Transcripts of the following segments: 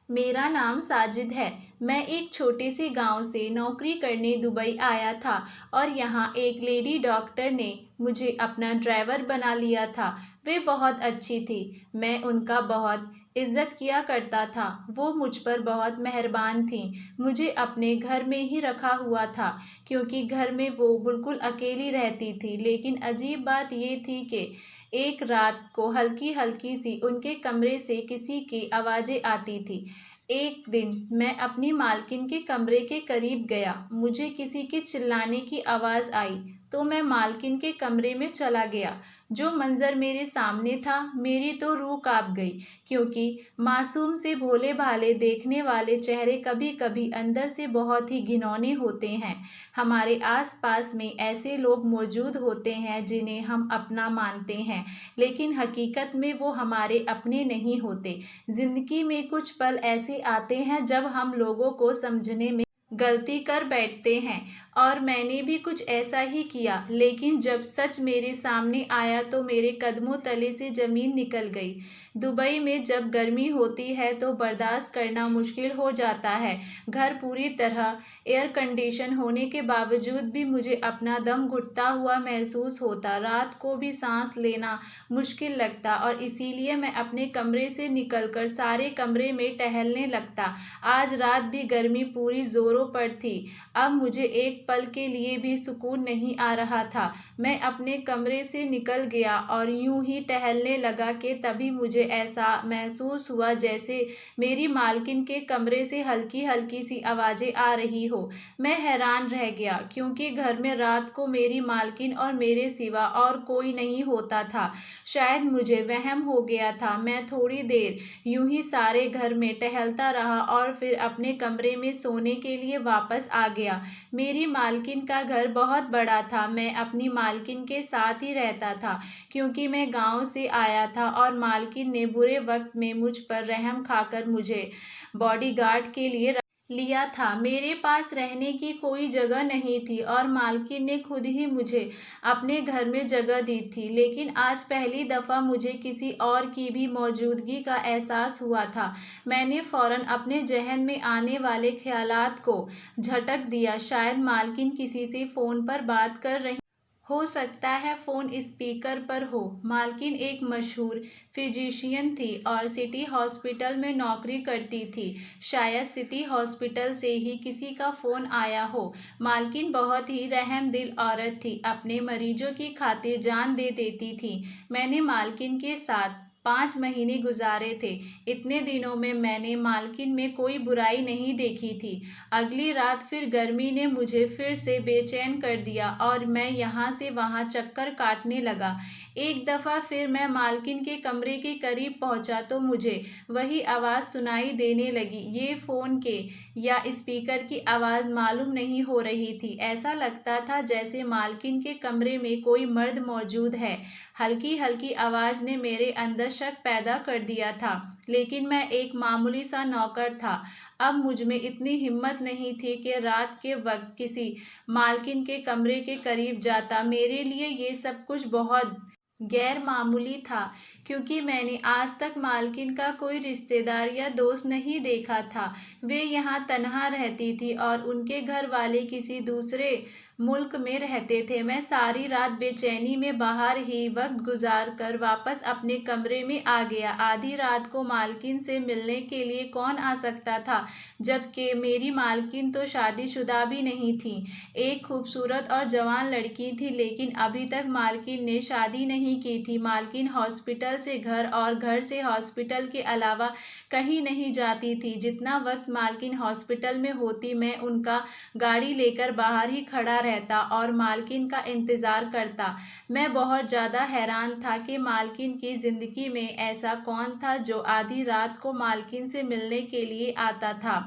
मेरा नाम साजिद है। मैं एक छोटे से गांव से नौकरी करने दुबई आया था और यहाँ एक लेडी डॉक्टर ने मुझे अपना ड्राइवर बना लिया था। वे बहुत अच्छी थी। मैं उनका बहुत इज्जत किया करता था। वो मुझ पर बहुत मेहरबान थी। मुझे अपने घर में ही रखा हुआ था क्योंकि घर में वो बिल्कुल अकेली रहती थी। लेकिन अजीब बात ये थी कि एक रात को हल्की हल्की सी उनके कमरे से किसी की आवाज़ें आती थी। एक दिन मैं अपनी मालकिन के कमरे के करीब गया। मुझे किसी के चिल्लाने की आवाज़ आई तो मैं मालकिन के कमरे में चला गया। जो मंजर मेरे सामने था, मेरी तो रूह कांप गई क्योंकि मासूम से भोले भाले देखने वाले चेहरे कभी कभी अंदर से बहुत ही घिनौने होते हैं। हमारे आसपास में ऐसे लोग मौजूद होते हैं जिन्हें हम अपना मानते हैं, लेकिन हकीकत में वो हमारे अपने नहीं होते। जिंदगी में कुछ पल ऐसे आते हैं जब हम लोगों को समझने में गलती कर बैठते हैं, और मैंने भी कुछ ऐसा ही किया। लेकिन जब सच मेरे सामने आया तो मेरे कदमों तले से ज़मीन निकल गई। दुबई में जब गर्मी होती है तो बर्दाश्त करना मुश्किल हो जाता है। घर पूरी तरह एयर कंडीशन होने के बावजूद भी मुझे अपना दम घुटता हुआ महसूस होता। रात को भी सांस लेना मुश्किल लगता और इसीलिए मैं अपने कमरे से निकलकर सारे कमरे में टहलने लगता। आज रात भी गर्मी पूरी जोरों पर थी। अब मुझे एक पल के लिए भी सुकून नहीं आ रहा था। मैं अपने कमरे से निकल गया और यूं ही टहलने लगा कि तभी मुझे ऐसा महसूस हुआ जैसे मेरी मालकिन के कमरे से हल्की हल्की सी आवाज़ें आ रही हो। मैं हैरान रह गया क्योंकि घर में रात को मेरी मालकिन और मेरे सिवा और कोई नहीं होता था। शायद मुझे वहम हो गया था। मैं थोड़ी देर यूं ही सारे घर में टहलता रहा और फिर अपने कमरे में सोने के लिए वापस आ गया। मेरी मालकिन का घर बहुत बड़ा था। मैं अपनी मालकिन के साथ ही रहता था क्योंकि मैं गांव से आया था और मालकिन ने बुरे वक्त में मुझ पर रहम खाकर मुझे बॉडीगार्ड के लिए लिया था। मेरे पास रहने की कोई जगह नहीं थी और मालकिन ने खुद ही मुझे अपने घर में जगह दी थी। लेकिन आज पहली दफ़ा मुझे किसी और की भी मौजूदगी का एहसास हुआ था। मैंने फ़ौरन अपने जहन में आने वाले ख्यालात को झटक दिया। शायद मालकिन किसी से फ़ोन पर बात कर रही, हो सकता है फ़ोन स्पीकर पर हो। मालकिन एक मशहूर फिजिशियन थी और सिटी हॉस्पिटल में नौकरी करती थी। शायद सिटी हॉस्पिटल से ही किसी का फ़ोन आया हो। मालकिन बहुत ही रहमदिल औरत थी, अपने मरीजों की खातिर जान दे देती थी। मैंने मालकिन के साथ 5 महीने गुजारे थे। इतने दिनों में मैंने मालकिन में कोई बुराई नहीं देखी थी। अगली रात फिर गर्मी ने मुझे फिर से बेचैन कर दिया और मैं यहाँ से वहाँ चक्कर काटने लगा। एक दफ़ा फिर मैं मालकिन के कमरे के करीब पहुँचा तो मुझे वही आवाज़ सुनाई देने लगी। ये फ़ोन के या स्पीकर की आवाज़ मालूम नहीं हो रही थी। ऐसा लगता था जैसे मालकिन के कमरे में कोई मर्द मौजूद है। हल्की हल्की आवाज़ ने मेरे अंदर शक पैदा कर दिया था, लेकिन मैं एक मामूली सा नौकर था। अब मुझ में इतनी हिम्मत नहीं थी कि रात के वक्त किसी मालकिन के कमरे के करीब जाता। मेरे लिए ये सब कुछ बहुत गैर मामूली था क्योंकि मैंने आज तक मालकिन का कोई रिश्तेदार या दोस्त नहीं देखा था। वे यहाँ तनहा रहती थी और उनके घर वाले किसी दूसरे मुल्क में रहते थे। मैं सारी रात बेचैनी में बाहर ही वक्त गुजार कर वापस अपने कमरे में आ गया। आधी रात को मालकिन से मिलने के लिए कौन आ सकता था, जबकि मेरी मालकिन तो शादीशुदा भी नहीं थी। एक खूबसूरत और जवान लड़की थी, लेकिन अभी तक मालकिन ने शादी नहीं की थी। मालकिन हॉस्पिटल से घर और घर से हॉस्पिटल के अलावा कहीं नहीं जाती थी। जितना वक्त मालकिन हॉस्पिटल में होती, मैं उनका गाड़ी लेकर बाहर ही खड़ा रहता और मालकिन का इंतज़ार करता। मैं बहुत ज़्यादा हैरान था कि मालकिन की ज़िंदगी में ऐसा कौन था जो आधी रात को मालकिन से मिलने के लिए आता था,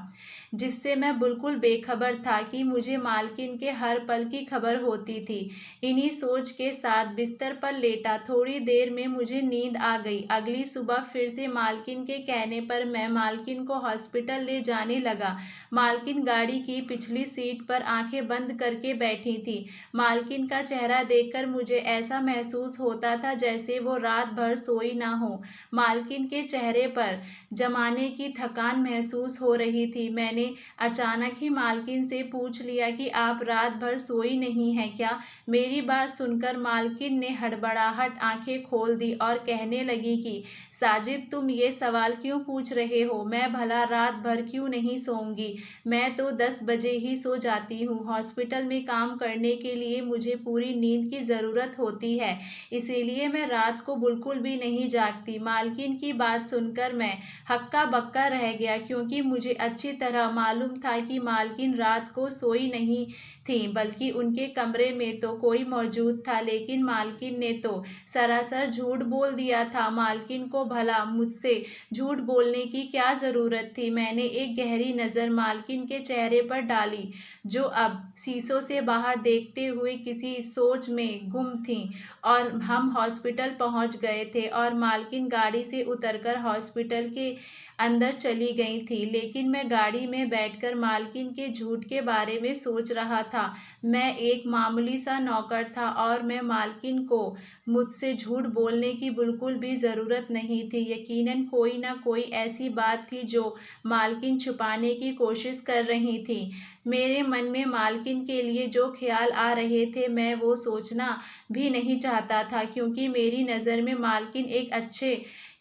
जिससे मैं बिल्कुल बेखबर था कि मुझे मालकिन के हर पल की खबर होती थी। इन्हीं सोच के साथ बिस्तर पर लेटा। थोड़ी देर में मुझे नींद आ गई। अगली सुबह फिर से मालकिन के कहने पर मैं मालकिन को हॉस्पिटल ले जाने लगा। मालकिन गाड़ी की पिछली सीट पर आंखें बंद करके बैठी बैठी थी। मालकिन का चेहरा देखकर मुझे ऐसा महसूस होता था जैसे वो रात भर सोई ना हो। मालकिन के चेहरे पर जमाने की थकान महसूस हो रही थी। मैंने अचानक ही मालकिन से पूछ लिया कि आप रात भर सोई नहीं हैं क्या? मेरी बात सुनकर मालकिन ने हड़बड़ाहट आंखें खोल दी और कहने लगी कि साजिद, तुम ये सवाल क्यों पूछ रहे हो? मैं भला रात भर क्यों नहीं सोऊंगी? मैं तो 10 बजे ही सो जाती हूँ। हॉस्पिटल में काम करने के लिए मुझे पूरी नींद की ज़रूरत होती है, इसीलिए मैं रात को बिल्कुल भी नहीं जागती। मालकिन की बात सुनकर मैं हक्का बक्का रह गया, क्योंकि मुझे अच्छी तरह मालूम था कि मालकिन रात को सोई नहीं थी, बल्कि उनके कमरे में तो कोई मौजूद था। लेकिन मालकिन ने तो सरासर झूठ बोल दिया था। मालकिन को भला मुझसे झूठ बोलने की क्या ज़रूरत थी? मैंने एक गहरी नज़र मालकिन के चेहरे पर डाली, जो अब शीशों से बाहर देखते हुए किसी सोच में गुम थीं। और हम हॉस्पिटल पहुंच गए थे और मालकिन गाड़ी से उतरकर हॉस्पिटल के अंदर चली गई थी। लेकिन मैं गाड़ी में बैठकर मालकिन के झूठ के बारे में सोच रहा था। मैं एक मामूली सा नौकर था और मैं मालकिन को मुझसे झूठ बोलने की बिल्कुल भी ज़रूरत नहीं थी। यकीनन कोई ना कोई ऐसी बात थी जो मालकिन छुपाने की कोशिश कर रही थी। मेरे मन में मालकिन के लिए जो ख्याल आ रहे थे, मैं वो सोचना भी नहीं चाहता था, क्योंकि मेरी नज़र में मालकिन एक अच्छे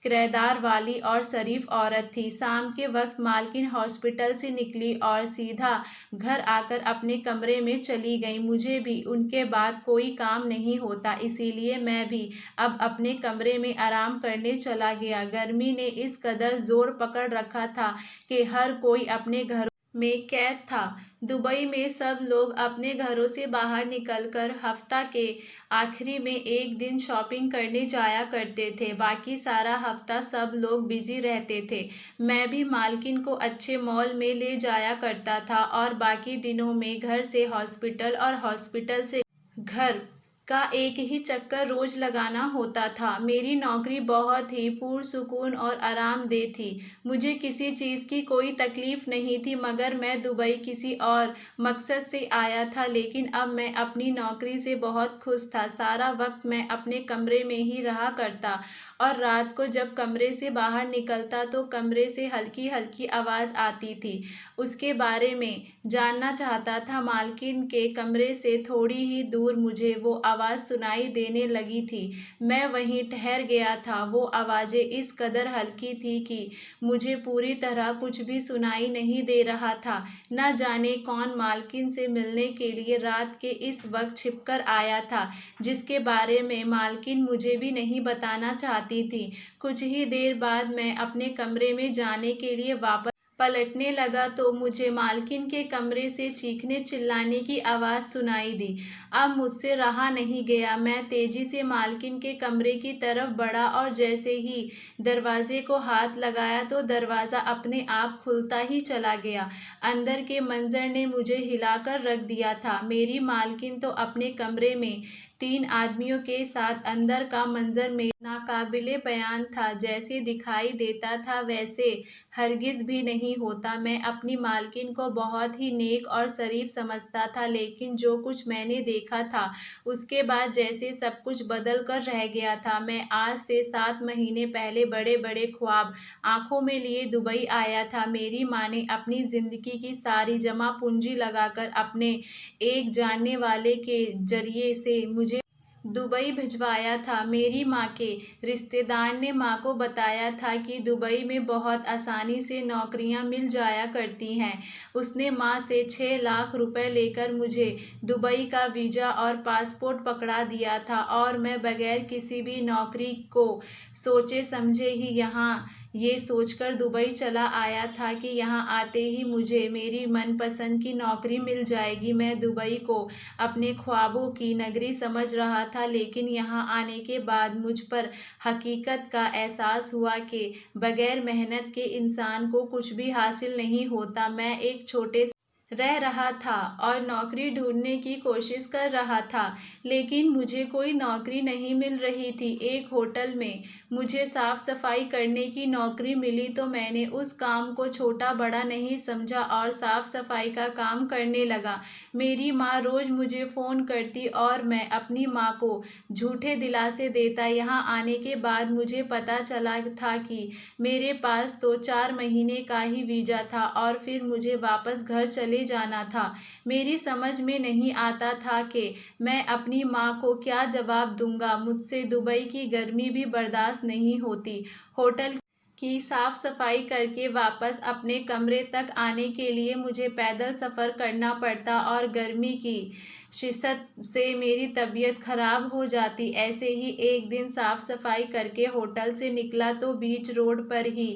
किरदार वाली और शरीफ औरत थी। शाम के वक्त मालकिन हॉस्पिटल से निकली और सीधा घर आकर अपने कमरे में चली गई। मुझे भी उनके बाद कोई काम नहीं होता, इसीलिए मैं भी अब अपने कमरे में आराम करने चला गया। गर्मी ने इस कदर जोर पकड़ रखा था कि हर कोई अपने घरों में कैद था। दुबई में सब लोग अपने घरों से बाहर निकलकर हफ्ता के आखिरी में एक दिन शॉपिंग करने जाया करते थे। बाकी सारा हफ्ता सब लोग बिजी रहते थे। मैं भी मालकिन को अच्छे मॉल में ले जाया करता था और बाकी दिनों में घर से हॉस्पिटल और हॉस्पिटल से घर का एक ही चक्कर रोज लगाना होता था। मेरी नौकरी बहुत ही पुरसुकून और आरामदेह थी। मुझे किसी चीज़ की कोई तकलीफ नहीं थी, मगर मैं दुबई किसी और मकसद से आया था। लेकिन अब मैं अपनी नौकरी से बहुत खुश था। सारा वक्त मैं अपने कमरे में ही रहा करता और रात को जब कमरे से बाहर निकलता तो कमरे से हल्की हल्की आवाज़ आती थी। उसके बारे में जानना चाहता था। मालकिन के कमरे से थोड़ी ही दूर मुझे वो आवाज़ सुनाई देने लगी थी। मैं वहीं ठहर गया था। वो आवाज़ें इस कदर हल्की थी कि मुझे पूरी तरह कुछ भी सुनाई नहीं दे रहा था। न जाने कौन मालकिन से मिलने के लिए रात के इस वक्त छिपकर आया था, जिसके बारे में मालकिन मुझे भी नहीं बताना चाहती थी। कुछ ही देर बाद मैं अपने कमरे में जाने के लिए वापस पलटने लगा तो मुझे मालकिन के कमरे से चीखने चिल्लाने की आवाज़ सुनाई दी। अब मुझसे रहा नहीं गया। मैं तेज़ी से मालकिन के कमरे की तरफ बढ़ा और जैसे ही दरवाजे को हाथ लगाया तो दरवाज़ा अपने आप खुलता ही चला गया। अंदर के मंजर ने मुझे हिलाकर रख दिया था। मेरी मालकिन तो अपने कमरे में 3 आदमियों के साथ। अंदर का मंजर में नाकाबिले बयान था। जैसे दिखाई देता था वैसे हरगिज़ भी नहीं होता। मैं अपनी मालकिन को बहुत ही नेक और शरीफ समझता था, लेकिन जो कुछ मैंने देखा था उसके बाद जैसे सब कुछ बदल कर रह गया था। मैं आज से 7 महीने पहले बड़े बड़े ख्वाब आंखों में लिए दुबई आया था। मेरी माँ ने अपनी ज़िंदगी की सारी जमा पूंजी लगाकर अपने एक जानने वाले के जरिए से मुझे दुबई भिजवाया था। मेरी माँ के रिश्तेदार ने माँ को बताया था कि दुबई में बहुत आसानी से नौकरियाँ मिल जाया करती हैं। उसने माँ से 6 लाख रुपए लेकर मुझे दुबई का वीज़ा और पासपोर्ट पकड़ा दिया था और मैं बगैर किसी भी नौकरी को सोचे समझे ही यहाँ ये सोचकर दुबई चला आया था कि यहाँ आते ही मुझे मेरी मनपसंद की नौकरी मिल जाएगी। मैं दुबई को अपने ख्वाबों की नगरी समझ रहा था, लेकिन यहाँ आने के बाद मुझ पर हकीकत का एहसास हुआ कि बगैर मेहनत के इंसान को कुछ भी हासिल नहीं होता। मैं एक छोटे रह रहा था और नौकरी ढूंढने की कोशिश कर रहा था, लेकिन मुझे कोई नौकरी नहीं मिल रही थी। एक होटल में मुझे साफ सफाई करने की नौकरी मिली तो मैंने उस काम को छोटा बड़ा नहीं समझा और साफ सफाई का काम करने लगा। मेरी माँ रोज़ मुझे फ़ोन करती और मैं अपनी माँ को झूठे दिलासे देता। यहाँ आने के बाद मुझे पता चला था कि मेरे पास तो 4 महीने का ही वीज़ा था और फिर मुझे वापस घर चले जाना था। मेरी समझ में नहीं आता था कि मैं अपनी माँ को क्या जवाब दूंगा। मुझसे दुबई की गर्मी भी बर्दाश्त नहीं होती। होटल की साफ सफाई करके वापस अपने कमरे तक आने के लिए मुझे पैदल सफ़र करना पड़ता और गर्मी की शिद्दत से मेरी तबीयत खराब हो जाती। ऐसे ही एक दिन साफ सफाई करके होटल से निकला तो बीच रोड पर ही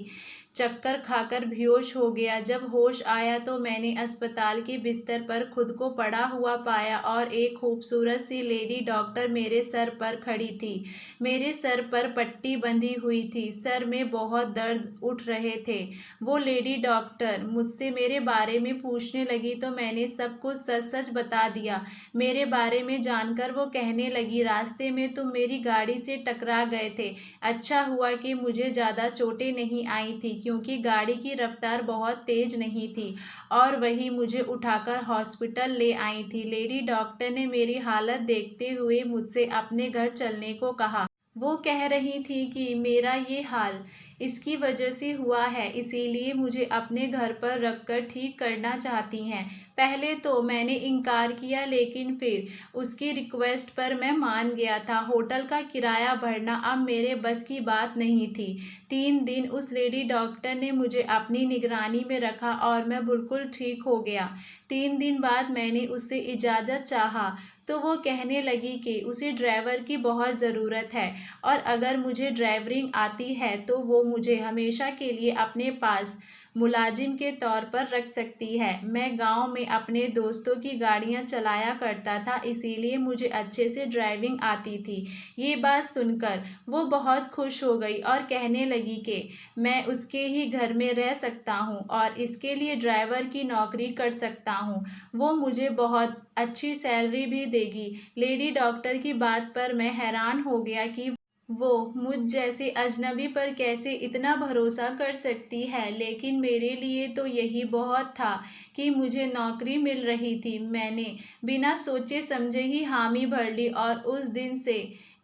चक्कर खाकर बेहोश हो गया। जब होश आया तो मैंने अस्पताल के बिस्तर पर खुद को पड़ा हुआ पाया और एक खूबसूरत सी लेडी डॉक्टर मेरे सर पर खड़ी थी। मेरे सर पर पट्टी बंधी हुई थी, सर में बहुत दर्द उठ रहे थे। वो लेडी डॉक्टर मुझसे मेरे बारे में पूछने लगी तो मैंने सब कुछ सच सच बता दिया। मेरे बारे में जानकर वो कहने लगी, रास्ते में तुम मेरी गाड़ी से टकरा गए थे। अच्छा हुआ कि मुझे ज़्यादा चोटें नहीं आई थी क्योंकि गाड़ी की रफ्तार बहुत तेज़ नहीं थी और वही मुझे उठाकर हॉस्पिटल ले आई थी। लेडी डॉक्टर ने मेरी हालत देखते हुए मुझसे अपने घर चलने को कहा। वो कह रही थी कि मेरा ये हाल इसकी वजह से हुआ है, इसीलिए मुझे अपने घर पर रखकर ठीक करना चाहती हैं। पहले तो मैंने इनकार किया लेकिन फिर उसकी रिक्वेस्ट पर मैं मान गया था। होटल का किराया भरना अब मेरे बस की बात नहीं थी। 3 दिन उस लेडी डॉक्टर ने मुझे अपनी निगरानी में रखा और मैं बिल्कुल ठीक हो गया। 3 दिन बाद मैंने उससे इजाज़त चाहा तो वो कहने लगी कि उसे ड्राइवर की बहुत ज़रूरत है और अगर मुझे ड्राइवरिंग आती है तो वो मुझे हमेशा के लिए अपने पास मुलाजिम के तौर पर रख सकती है। मैं गांव में अपने दोस्तों की गाड़ियां चलाया करता था, इसीलिए मुझे अच्छे से ड्राइविंग आती थी। ये बात सुनकर वो बहुत खुश हो गई और कहने लगी कि मैं उसके ही घर में रह सकता हूँ और इसके लिए ड्राइवर की नौकरी कर सकता हूँ। वो मुझे बहुत अच्छी सैलरी भी देगी। लेडी डॉक्टर की बात पर मैं हैरान हो गया कि वो मुझ जैसे अजनबी पर कैसे इतना भरोसा कर सकती है, लेकिन मेरे लिए तो यही बहुत था कि मुझे नौकरी मिल रही थी। मैंने बिना सोचे समझे ही हामी भर ली और उस दिन से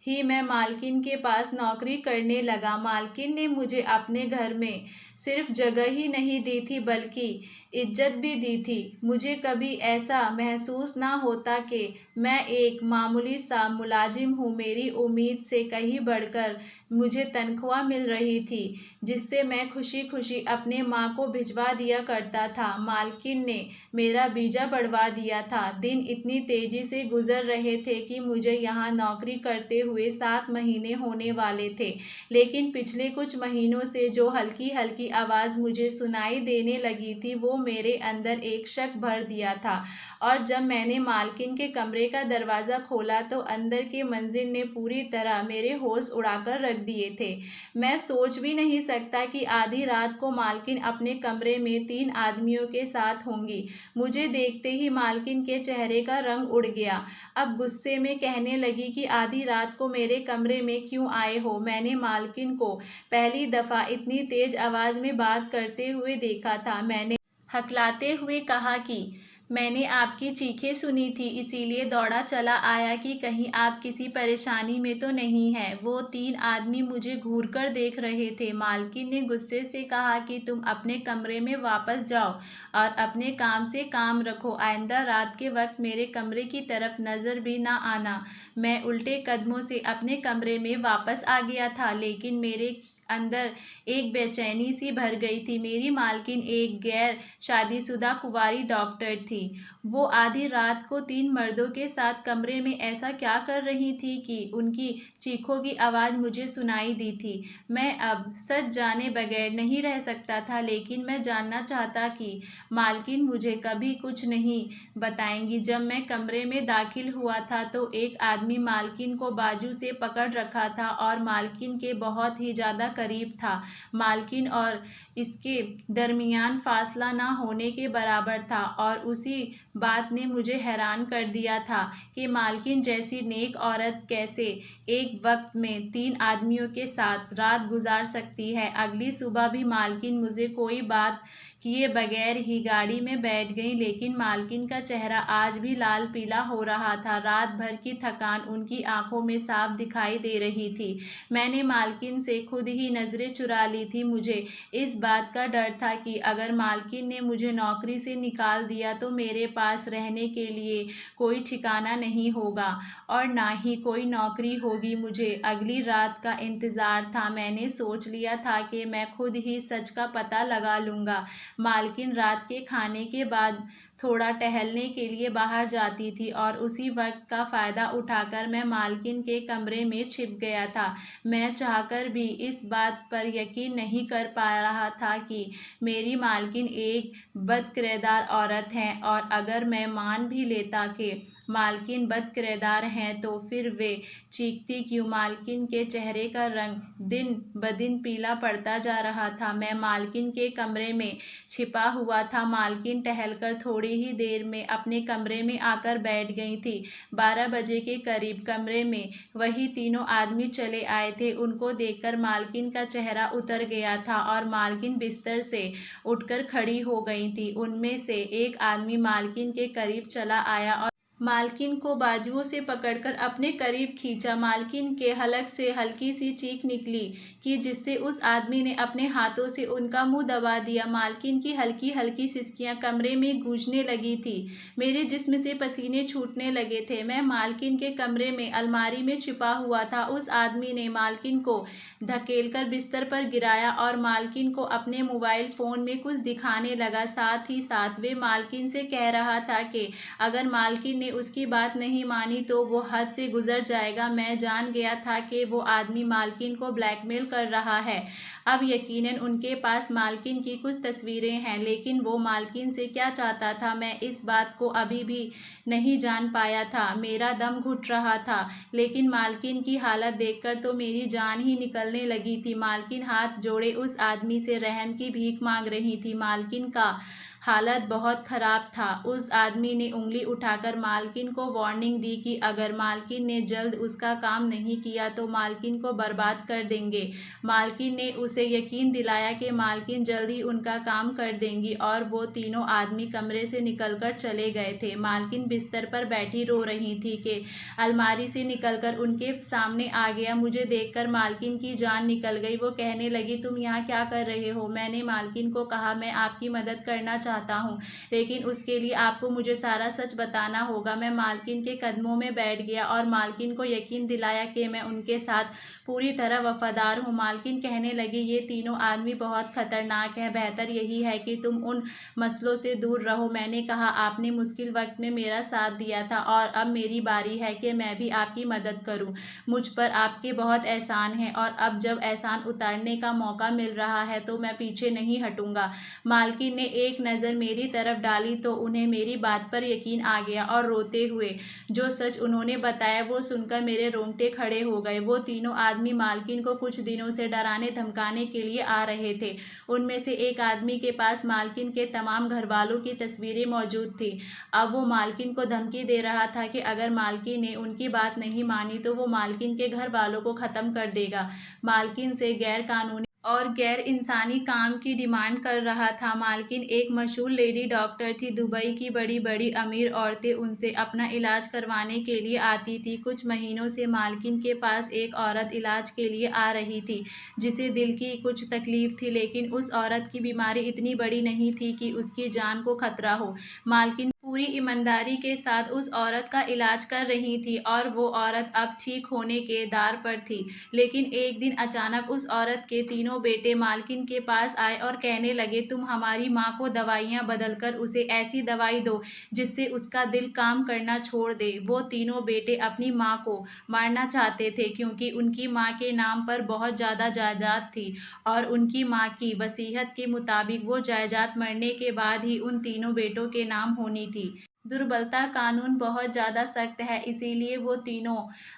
ही मैं मालकिन के पास नौकरी करने लगा। मालकिन ने मुझे अपने घर में सिर्फ जगह ही नहीं दी थी बल्कि इज्जत भी दी थी। मुझे कभी ऐसा महसूस ना होता कि मैं एक मामूली सा मुलाजिम हूँ। मेरी उम्मीद से कहीं बढ़कर मुझे तनख्वाह मिल रही थी जिससे मैं खुशी खुशी अपने माँ को भिजवा दिया करता था। मालकिन ने मेरा वीज़ा बढ़वा दिया था। दिन इतनी तेज़ी से गुजर रहे थे कि मुझे यहाँ नौकरी करते हुए 7 महीने होने वाले थे, लेकिन पिछले कुछ महीनों से जो हल्की हल्की आवाज़ मुझे सुनाई देने लगी थी वो मेरे अंदर एक शक भर दिया था। और जब मैंने मालकिन के कमरे का दरवाज़ा खोला तो अंदर के मंजिल ने पूरी तरह मेरे होश उड़ाकर रख दिए थे। मैं सोच भी नहीं सकता कि आधी रात को मालकिन अपने कमरे में 3 आदमियों के साथ होंगी। मुझे देखते ही मालकिन के चेहरे का रंग उड़ गया। अब गुस्से में कहने लगी कि आधी रात को मेरे कमरे में क्यों आए हो। मैंने मालकिन को पहली दफ़ा इतनी तेज़ आवाज़ में बात करते हुए देखा था। मैंने हकलाते हुए कहा कि मैंने आपकी चीखें सुनी थी, इसीलिए दौड़ा चला आया कि कहीं आप किसी परेशानी में तो नहीं हैं। वो 3 आदमी मुझे घूरकर देख रहे थे। मालकिन ने गुस्से से कहा कि तुम अपने कमरे में वापस जाओ और अपने काम से काम रखो। आइंदा रात के वक्त मेरे कमरे की तरफ नज़र भी ना आना। मैं उल्टे कदमों से अपने कमरे में वापस आ गया था, लेकिन मेरे अंदर एक बेचैनी सी भर गई थी। मेरी मालकिन एक गैर शादीशुदा कुंवारी डॉक्टर थी। वो आधी रात को 3 मर्दों के साथ कमरे में ऐसा क्या कर रही थी कि उनकी चीखों की आवाज़ मुझे सुनाई दी थी। मैं अब सच जाने बगैर नहीं रह सकता था, लेकिन मैं जानना चाहता कि मालकिन मुझे कभी कुछ नहीं बताएंगी। जब मैं कमरे में दाखिल हुआ था तो एक आदमी मालकिन को बाजू से पकड़ रखा था और मालकिन के बहुत ही ज़्यादा करीब था। मालकिन और इसके दरमियान फासला ना होने के बराबर था और उसी बात ने मुझे हैरान कर दिया था कि मालकिन जैसी नेक औरत कैसे एक वक्त में 3 आदमियों के साथ रात गुजार सकती है। अगली सुबह भी मालकिन मुझे कोई बात किए बगैर ही गाड़ी में बैठ गई, लेकिन मालकिन का चेहरा आज भी लाल पीला हो रहा था। रात भर की थकान उनकी आंखों में साफ दिखाई दे रही थी। मैंने मालकिन से खुद ही नज़रें चुरा ली थी। मुझे इस बात का डर था कि अगर मालकिन ने मुझे नौकरी से निकाल दिया तो मेरे पास रहने के लिए कोई ठिकाना नहीं होगा और ना ही कोई नौकरी होगी। मुझे अगली रात का इंतज़ार था। मैंने सोच लिया था कि मैं खुद ही सच का पता लगा लूँगा। मालकिन रात के खाने के बाद थोड़ा टहलने के लिए बाहर जाती थी और उसी वक्त का फ़ायदा उठाकर मैं मालकिन के कमरे में छिप गया था। मैं चाहकर भी इस बात पर यकीन नहीं कर पा रहा था कि मेरी मालकिन एक बदकिरदार औरत हैं, और अगर मैं मान भी लेता कि मालकिन बदकिरदार हैं तो फिर वे चीखती क्यों। मालकिन के चेहरे का रंग दिन ब दिन पीला पड़ता जा रहा था। मैं मालकिन के कमरे में छिपा हुआ था। मालकिन टहलकर थोड़ी ही देर में अपने कमरे में आकर बैठ गई थी। 12 बजे के करीब कमरे में वही तीनों आदमी चले आए थे। उनको देखकर मालकिन का चेहरा उतर गया था और मालकिन बिस्तर से उठकर खड़ी हो गई थी। उनमें से एक आदमी मालकिन के करीब चला आया और मालकिन को बाजुओं से पकड़कर अपने करीब खींचा। मालकिन के हलक से हल्की सी चीख निकली कि जिससे उस आदमी ने अपने हाथों से उनका मुंह दबा दिया। मालकिन की हल्की हल्की सिसकियां कमरे में गूंजने लगी थी। मेरे जिस्म से पसीने छूटने लगे थे। मैं मालकिन के कमरे में अलमारी में छिपा हुआ था। उस आदमी ने मालकिन को धकेलकर बिस्तर पर गिराया और मालकिन को अपने मोबाइल फ़ोन में कुछ दिखाने लगा। साथ ही साथ वे मालकिन से कह रहा था कि अगर मालकिन ने उसकी बात नहीं मानी तो वो हद से गुजर जाएगा। मैं जान गया था कि वो आदमी मालकिन को ब्लैकमेल कर रहा है। अब यकीनन उनके पास मालकिन की कुछ तस्वीरें हैं, लेकिन वो मालकिन से क्या चाहता था मैं इस बात को अभी भी नहीं जान पाया था। मेरा दम घुट रहा था, लेकिन मालकिन की हालत देखकर तो मेरी जान ही निकलने लगी थी। मालकिन हाथ जोड़े उस आदमी से रहम की भीख मांग रही थी। मालकिन का हालत बहुत ख़राब था। उस आदमी ने उंगली उठाकर मालकिन को वार्निंग दी कि अगर मालकिन ने जल्द उसका काम नहीं किया तो मालकिन को बर्बाद कर देंगे। मालकिन ने उसे यकीन दिलाया कि मालकिन जल्द ही उनका काम कर देंगी और वो तीनों आदमी कमरे से निकलकर चले गए थे। मालकिन बिस्तर पर बैठी रो रही थी कि अलमारी से निकलकर उनके सामने आ गया। मुझे देखकर मालकिन की जान निकल गई। वो कहने लगी, तुम यहाँ क्या कर रहे हो? मैंने मालकिन को कहा, मैं आपकी मदद करना चाहता हूँ, लेकिन उसके लिए आपको मुझे सारा सच बताना होगा। मैं मालकिन के कदमों में बैठ गया और मालकिन को यकीन दिलाया कि मैं उनके साथ पूरी तरह वफादार हूँ। मालकिन कहने लगी, ये तीनों आदमी बहुत खतरनाक है, बेहतर यही है कि तुम उन मसलों से दूर रहो। मैंने कहा, आपने मुश्किल वक्त में मेरा साथ दिया था और अब मेरी बारी है कि मैं भी आपकी मदद करूं। मुझ पर आपके बहुत एहसान हैं और अब जब एहसान उतारने का मौका मिल रहा है तो मैं पीछे नहीं हटूंगा। मालकिन ने एक नज़र मेरी तरफ डाली तो उन्हें मेरी बात पर यकीन आ गया और रोते हुए जो सच उन्होंने बताया वो सुनकर मेरे रोंगटे खड़े हो गए। वो तीनों आदमी मालकिन को कुछ दिनों से डराने धमकाने के लिए आ रहे थे। उनमें से एक आदमी के पास मालकिन के तमाम घरवालों की तस्वीरें मौजूद थी। अब वो मालकिन को धमकी दे रहा था कि अगर मालकिन ने उनकी बात नहीं मानी तो वो मालकिन के घर वालों को ख़त्म कर देगा। मालकिन से गैर कानूनी और गैर इंसानी काम की डिमांड कर रहा था। मालकिन एक मशहूर लेडी डॉक्टर थी। दुबई की बड़ी बड़ी अमीर औरतें उनसे अपना इलाज करवाने के लिए आती थी। कुछ महीनों से मालकिन के पास एक औरत इलाज के लिए आ रही थी जिसे दिल की कुछ तकलीफ थी, लेकिन उस औरत की बीमारी इतनी बड़ी नहीं थी कि उसकी जान को खतरा हो। मालकिन पूरी ईमानदारी के साथ उस औरत का इलाज कर रही थी और वो औरत अब ठीक होने के दार पर थी। लेकिन एक दिन अचानक उस औरत के तीनों बेटे मालकिन के पास आए और कहने लगे, तुम हमारी माँ को दवाइयाँ बदलकर उसे ऐसी दवाई दो जिससे उसका दिल काम करना छोड़ दे। वो तीनों बेटे अपनी माँ को मारना चाहते थे क्योंकि उनकी माँ के नाम पर बहुत ज़्यादा जायदाद थी और उनकी माँ की वसीयत के मुताबिक वो जायदाद मरने के बाद ही उन तीनों बेटों के नाम होनी थी। दुर्बलता कानून बहुत ज़्यादा सख्त है, इसीलिए वो तीनों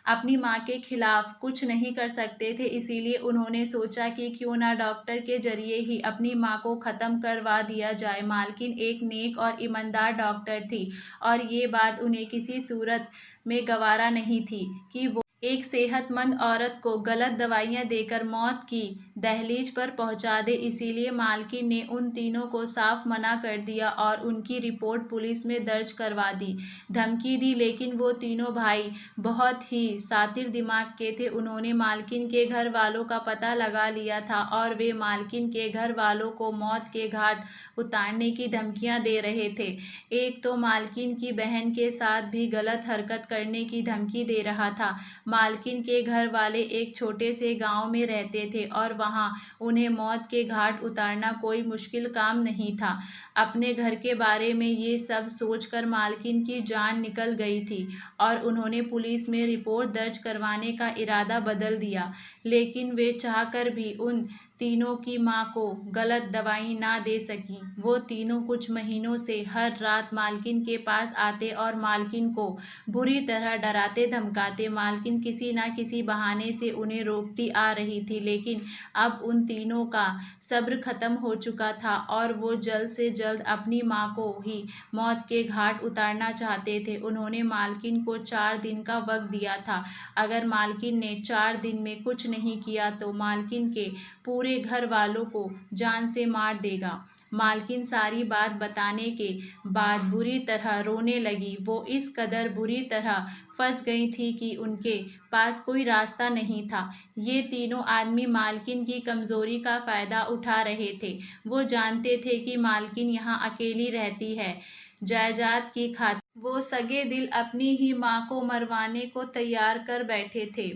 अपनी माँ के खिलाफ कुछ नहीं कर सकते थे। इसीलिए उन्होंने सोचा कि क्यों ना डॉक्टर के ज़रिए ही अपनी माँ को ख़त्म करवा दिया जाए। मालकिन एक नेक और ईमानदार डॉक्टर थी और ये बात उन्हें किसी सूरत में गवारा नहीं थी कि वो एक सेहतमंद औरत को गलत दवाइयाँ देकर मौत की दहलीज पर पहुंचा दे। इसीलिए मालकिन ने उन तीनों को साफ मना कर दिया और उनकी रिपोर्ट पुलिस में दर्ज करवा दी, धमकी दी। लेकिन वो तीनों भाई बहुत ही शातिर दिमाग के थे। उन्होंने मालकिन के घर वालों का पता लगा लिया था और वे मालकिन के घर वालों को मौत के घाट उतारने की धमकियां दे रहे थे। एक तो मालकिन की बहन के साथ भी गलत हरकत करने की धमकी दे रहा था। मालकिन के घर वाले एक छोटे से गांव में रहते थे और वहां उन्हें मौत के घाट उतारना कोई मुश्किल काम नहीं था। अपने घर के बारे में ये सब सोचकर मालकिन की जान निकल गई थी और उन्होंने पुलिस में रिपोर्ट दर्ज करवाने का इरादा बदल दिया। लेकिन वे चाहकर भी उन तीनों की मां को गलत दवाई ना दे सकी। वो तीनों कुछ महीनों से हर रात मालकिन के पास आते और मालकिन को बुरी तरह डराते धमकाते। मालकिन किसी न किसी बहाने से उन्हें रोकती आ रही थी, लेकिन अब उन तीनों का सब्र खत्म हो चुका था और वो जल्द से जल्द अपनी मां को ही मौत के घाट उतारना चाहते थे। उन्होंने मालकिन को 4 दिन का वक्त दिया था। अगर मालकिन ने 4 दिन में कुछ नहीं किया तो मालकिन के पूरे घर वालों को जान से मार देगा। मालकिन सारी बात बताने के बाद बुरी तरह रोने लगी। वो इस कदर बुरी तरह फंस गई थी कि उनके पास कोई रास्ता नहीं था। ये तीनों आदमी मालकिन की कमज़ोरी का फ़ायदा उठा रहे थे। वो जानते थे कि मालकिन यहाँ अकेली रहती है। जायदाद की खातिर वो सगे दिल अपनी ही माँ को मरवाने को तैयार कर बैठे थे।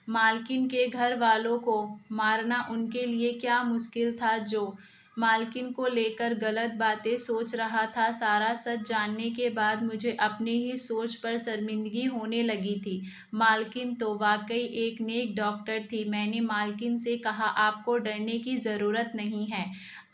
मालकिन के घर वालों को मारना उनके लिए क्या मुश्किल था। जो मालकिन को लेकर गलत बातें सोच रहा था, सारा सच जानने के बाद मुझे अपनी ही सोच पर शर्मिंदगी होने लगी थी। मालकिन तो वाकई एक नेक डॉक्टर थी। मैंने मालकिन से कहा, आपको डरने की ज़रूरत नहीं है,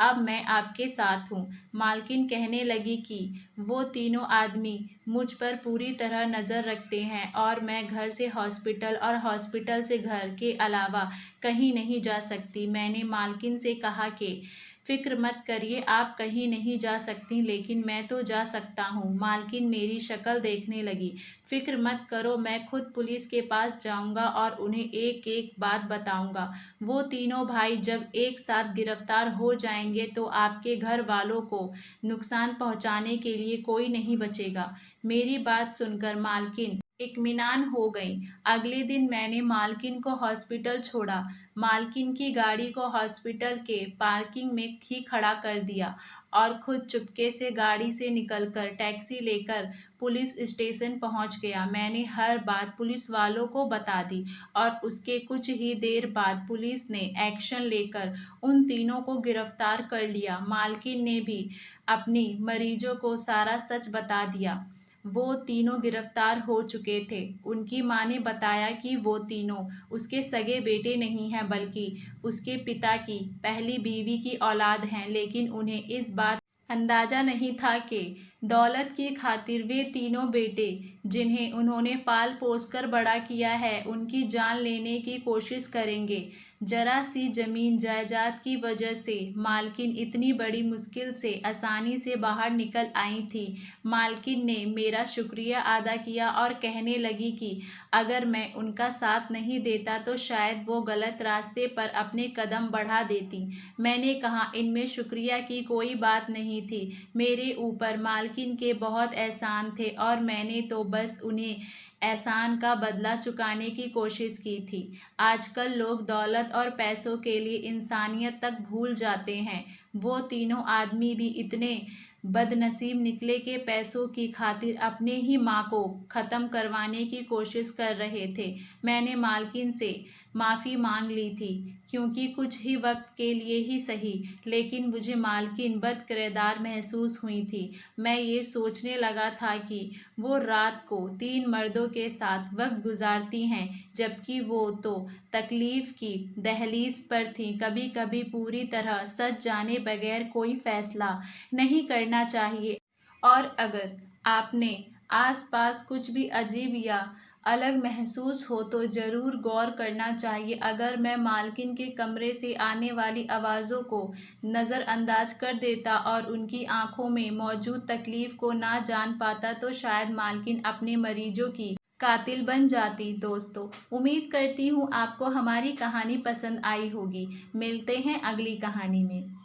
अब मैं आपके साथ हूँ। मालकिन कहने लगी कि वो तीनों आदमी मुझ पर पूरी तरह नज़र रखते हैं और मैं घर से हॉस्पिटल और हॉस्पिटल से घर के अलावा कहीं नहीं जा सकती। मैंने मालकिन से कहा कि फ़िक्र मत करिए, आप कहीं नहीं जा सकती, लेकिन मैं तो जा सकता हूँ। मालकिन मेरी शक्ल देखने लगी। फ़िक्र मत करो, मैं खुद पुलिस के पास जाऊँगा और उन्हें एक एक बात बताऊँगा। वो तीनों भाई जब एक साथ गिरफ्तार हो जाएंगे तो आपके घर वालों को नुकसान पहुँचाने के लिए कोई नहीं बचेगा। मेरी बात सुनकर मालकिन इत्मीनान हो गई। अगले दिन मैंने मालकिन को हॉस्पिटल छोड़ा। मालकिन की गाड़ी को हॉस्पिटल के पार्किंग में ही खड़ा कर दिया और खुद चुपके से गाड़ी से निकलकर टैक्सी लेकर पुलिस स्टेशन पहुंच गया। मैंने हर बात पुलिस वालों को बता दी और उसके कुछ ही देर बाद पुलिस ने एक्शन लेकर उन तीनों को गिरफ्तार कर लिया। मालकिन ने भी अपनी मरीजों को सारा सच बता दिया। वो तीनों गिरफ्तार हो चुके थे। उनकी मां ने बताया कि वो तीनों उसके सगे बेटे नहीं हैं, बल्कि उसके पिता की पहली बीवी की औलाद हैं। लेकिन उन्हें इस बात अंदाज़ा नहीं था कि दौलत की खातिर वे तीनों बेटे, जिन्हें उन्होंने पाल पोस कर बड़ा किया है, उनकी जान लेने की कोशिश करेंगे। जरा सी ज़मीन जायदाद की वजह से मालकिन इतनी बड़ी मुश्किल से आसानी से बाहर निकल आई थी। मालकिन ने मेरा शुक्रिया अदा किया और कहने लगी कि अगर मैं उनका साथ नहीं देता तो शायद वो गलत रास्ते पर अपने कदम बढ़ा देती। मैंने कहा, इनमें शुक्रिया की कोई बात नहीं थी। मेरे ऊपर मालकिन के बहुत एहसान थे और मैंने तो बस उन्हें एहसान का बदला चुकाने की कोशिश की थी। आजकल लोग दौलत और पैसों के लिए इंसानियत तक भूल जाते हैं। वो तीनों आदमी भी इतने बदनसीब निकले कि पैसों की खातिर अपने ही माँ को ख़त्म करवाने की कोशिश कर रहे थे। मैंने मालकिन से माफ़ी मांग ली थी, क्योंकि कुछ ही वक्त के लिए ही सही, लेकिन मुझे मालकिन बद-किरदार महसूस हुई थी। मैं ये सोचने लगा था कि वो रात को 3 मर्दों के साथ वक्त गुजारती हैं, जबकि वो तो तकलीफ़ की दहलीज पर थीं। कभी-कभी पूरी तरह सच जाने बगैर कोई फ़ैसला नहीं करना चाहिए और अगर आपने आसपास कुछ भी अजीब या अलग महसूस हो तो ज़रूर गौर करना चाहिए। अगर मैं मालकिन के कमरे से आने वाली आवाज़ों को नज़रअंदाज कर देता और उनकी आंखों में मौजूद तकलीफ़ को ना जान पाता तो शायद मालकिन अपने मरीजों की कातिल बन जाती। दोस्तों, उम्मीद करती हूँ आपको हमारी कहानी पसंद आई होगी। मिलते हैं अगली कहानी में।